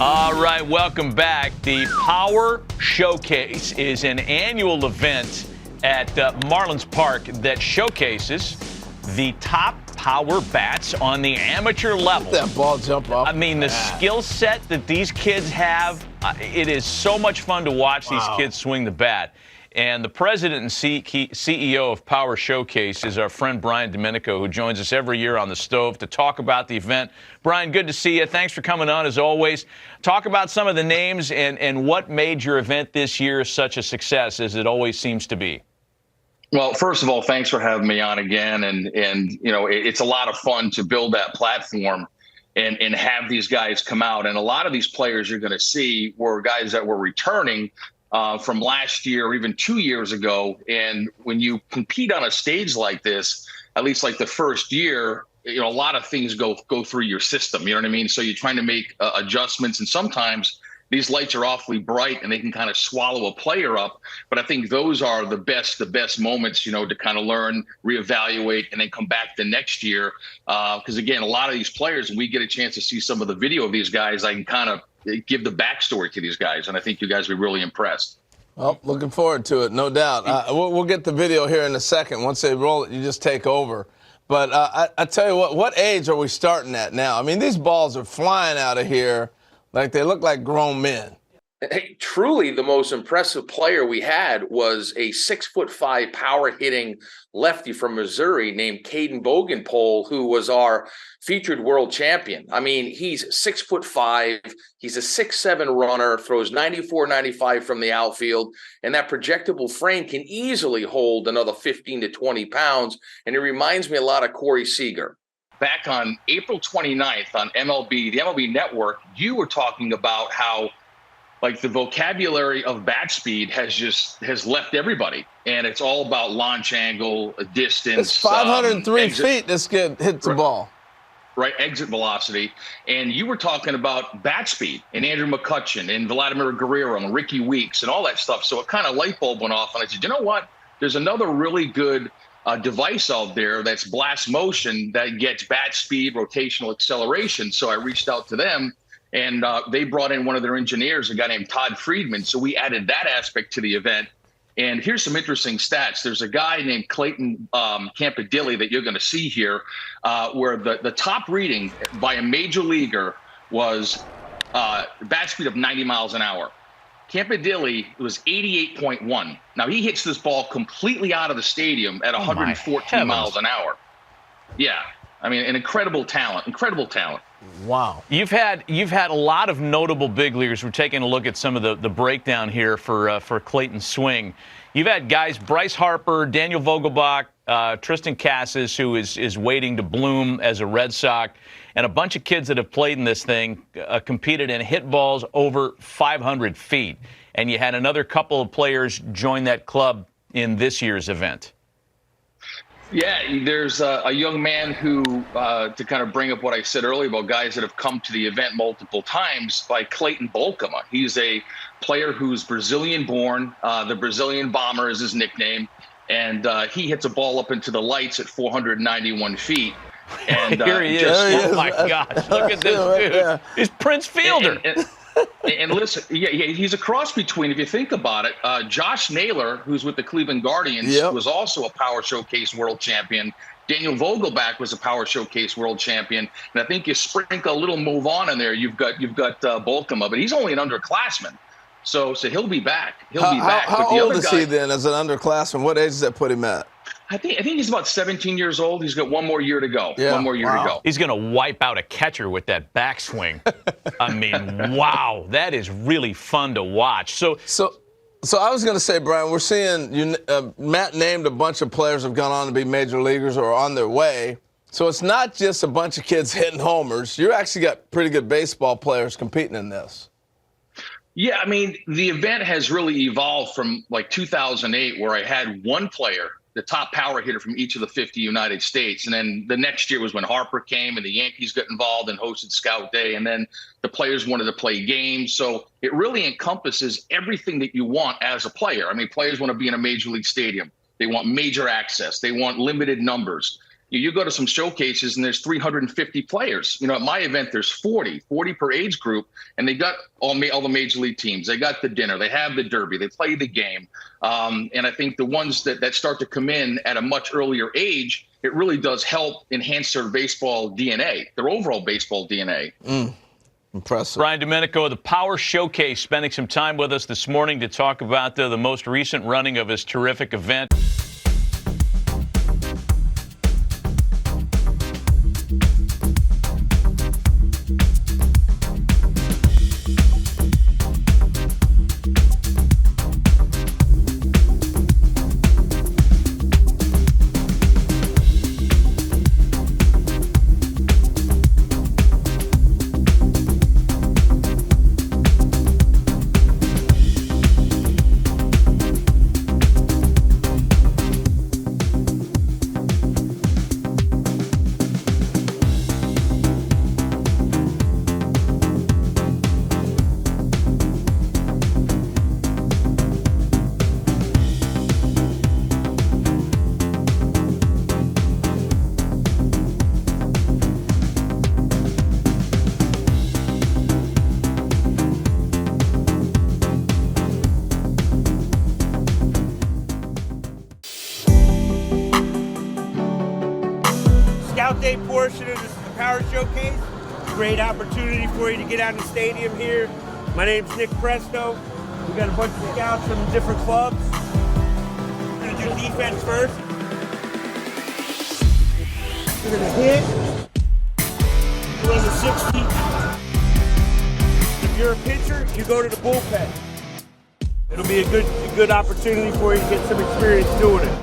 All right, welcome back. The Power Showcase is an annual event at Marlins Park that showcases the top power bats on the amateur level. That ball jump off. I mean, the skill set that these kids have, it is so much fun to watch these kids swing the bat. And the president and CEO of Power Showcase is our friend Brian Domenico, who joins us every year on the stove to talk about the event. Brian, good to see you. Thanks for coming on, as always. Talk about some of the names and what made your event this year such a success, as it always seems to be. Well, first of all, thanks for having me on again. And you know, it's a lot of fun to build that platform and have these guys come out. And a lot of these players you're going to see were guys that were returning from last year or even 2 years ago. And when you compete on a stage like this, at least like the first year, you know, a lot of things go through your system. You know what I mean? So you're trying to make adjustments, and sometimes these lights are awfully bright and they can kind of swallow a player up. But I think those are the best moments, you know, to kind of learn, reevaluate, and then come back the next year. Because again, a lot of these players, when we get a chance to see some of the video of these guys, I can kind of give the backstory to these guys, and I think you guys will be really impressed. Well, looking forward to it, no doubt. We'll get the video here in a second. Once they roll it, you just take over. But I tell you what age are we starting at now? I mean, these balls are flying out of here like they look like grown men. Hey, truly the most impressive player we had was a 6'5" power hitting lefty from Missouri named Caden Bogenpole, who was our featured world champion. I mean, he's 6'5", he's a 6'7" runner, throws 94, 95 from the outfield, and that projectable frame can easily hold another 15 to 20 pounds. And it reminds me a lot of Corey Seager. Back on April 29th on the MLB Network, you were talking about how like the vocabulary of bat speed has left everybody, and it's all about launch angle, distance. It's 503 feet this kid hits the ball. Right, exit velocity. And you were talking about bat speed and Andrew McCutchen and Vladimir Guerrero and Ricky Weeks and all that stuff. So it kind of light bulb went off, and I said, you know what? There's another really good device out there that's blast motion that gets bat speed, rotational acceleration. So I reached out to them. And they brought in one of their engineers, a guy named Todd Friedman. So we added that aspect to the event. And here's some interesting stats. There's a guy named Clayton Campadilli that you're going to see here, where the top reading by a major leaguer was bat speed of 90 miles an hour. Campadilli was 88.1. Now, he hits this ball completely out of the stadium at 114 miles an hour. Yeah. I mean, an incredible talent. Wow. You've had a lot of notable big leaguers. We're taking a look at some of the breakdown here for Clayton's swing. You've had guys, Bryce Harper, Daniel Vogelbach, Tristan Casas, who is waiting to bloom as a Red Sox, and a bunch of kids that have played in this thing, competed and hit balls over 500 feet. And you had another couple of players join that club in this year's event. Yeah, there's a young man who, to kind of bring up what I said earlier about guys that have come to the event multiple times, by Clayton Bolkema. He's a player who's Brazilian-born. The Brazilian Bomber is his nickname. And he hits a ball up into the lights at 491 feet. And here he is. Oh, my gosh. Look at this dude. Yeah. He's Prince Fielder. And listen, he's a cross between, if you think about it, Josh Naylor, who's with the Cleveland Guardians, was also a Power Showcase world champion. Daniel Vogelbach was a Power Showcase world champion. And I think you sprinkle a little move on in there, you've got Bolkema, but he's only an underclassman. So he'll be back. How old is he then as an underclassman? What age does that put him at? I think he's about 17 years old. He's got one more year to go. Yeah. One more year to go. He's going to wipe out a catcher with that backswing. I mean, wow, that is really fun to watch. So I was going to say, Brian, we're seeing Matt named a bunch of players have gone on to be major leaguers or are on their way. So it's not just a bunch of kids hitting homers. You actually got pretty good baseball players competing in this. Yeah, I mean, the event has really evolved from like 2008, where I had one player, the top power hitter from each of the 50 United States. And then the next year was when Harper came and the Yankees got involved and hosted Scout Day. And then the players wanted to play games. So it really encompasses everything that you want as a player. I mean, players want to be in a major league stadium. They want major access. They want limited numbers. You go to some showcases and there's 350 players. At my event, there's 40 per age group, and they got all the major league teams. They got the dinner, they have the derby, they play the game. And I think the ones that start to come in at a much earlier age, it really does help enhance their baseball DNA, their overall baseball DNA. Impressive. Brian Domenico of the Power Showcase spending some time with us this morning to talk about the most recent running of his terrific event. Scout Day portion of this Power Showcase. Great opportunity for you to get out in the stadium here. My name's Nick Presto. We got a bunch of scouts from different clubs. We're gonna do defense first. We're gonna hit. Run the 60. If you're a pitcher, you go to the bullpen. It'll be a good opportunity for you to get some experience doing it.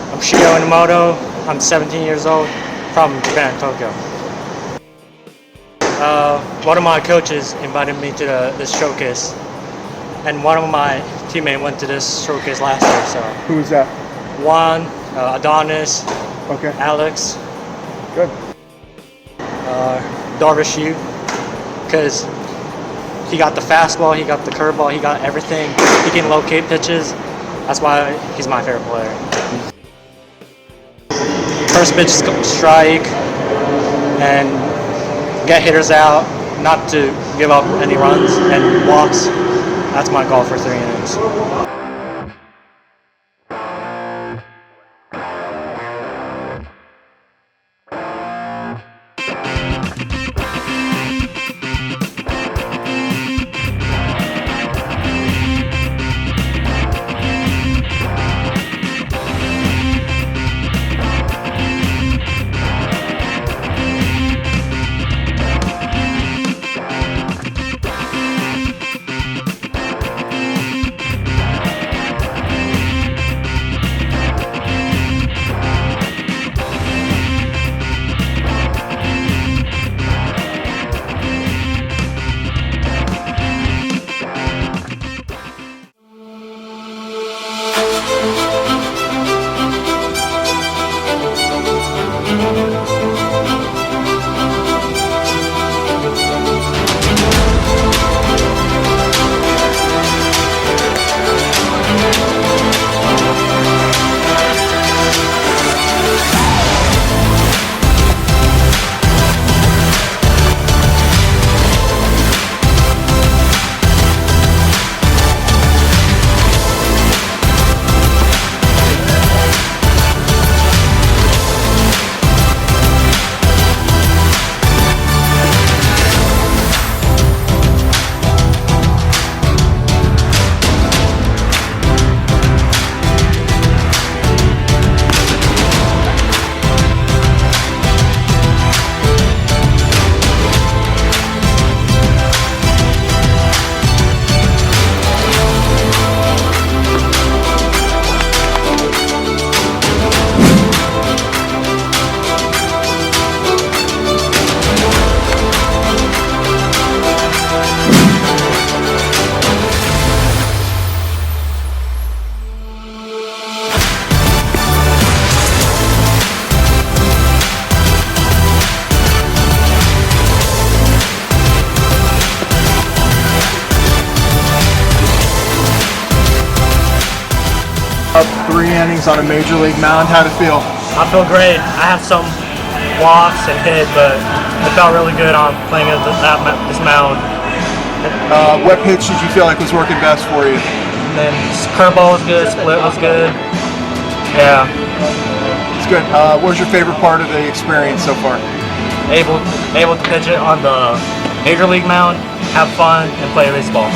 I'm Shio Enomoto. I'm 17 years old, from Japan, Tokyo. One of my coaches invited me to this showcase, and one of my teammates went to this showcase last year. So Who was that? Juan, Adonis, Okay. Alex, Good. Darvish, because he got the fastball, he got the curveball, he got everything. He can locate pitches. That's why he's my favorite player. First pitch strike and get hitters out, not to give up any runs and walks. That's my goal for 3 innings. Up 3 innings on a major league mound. How'd it feel? I feel great. I had some walks and hit, but it felt really good on playing at this mound. What pitch did you feel like was working best for you? And then curveball was good, split was good. Yeah, It's good. What was your favorite part of the experience so far? able to pitch it on the major league mound, have fun, and play baseball.